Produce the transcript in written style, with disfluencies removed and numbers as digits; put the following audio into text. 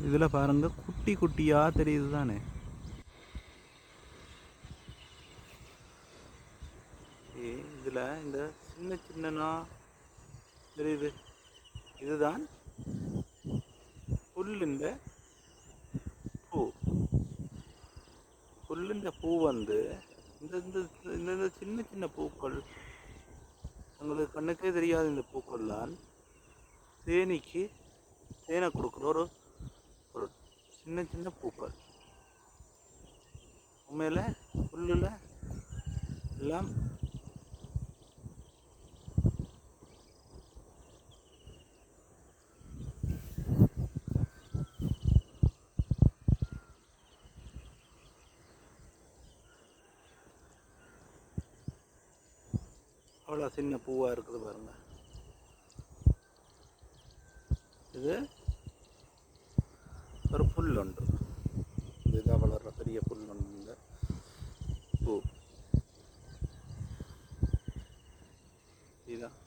இதில் பாருங்க குட்டி குட்டியாக தெரியுது தானே. இதில் இந்த சின்ன சின்னனா தெரியுது, இதுதான் புல்லுண்ட பூ. புல்லுண்ட பூ வந்து இந்த இந்த இந்த சின்ன சின்ன பூக்கள், உங்களுக்கு கண்ணுக்கே தெரியாது. இந்த பூக்கள் தான் தேனீக்கு தேனை கொடுக்குற ஒரு பொருள். சின்ன சின்ன பூக்கள் உண்மையில் புல்லில் எல்லாம் அவ்வளோ சின்ன பூவாக இருக்குது பாருங்கள். இது ஒரு புல் உண்டு, இதுதான் வளர்கிற பெரிய புல் உண்டு. இந்த பூ இதுதான்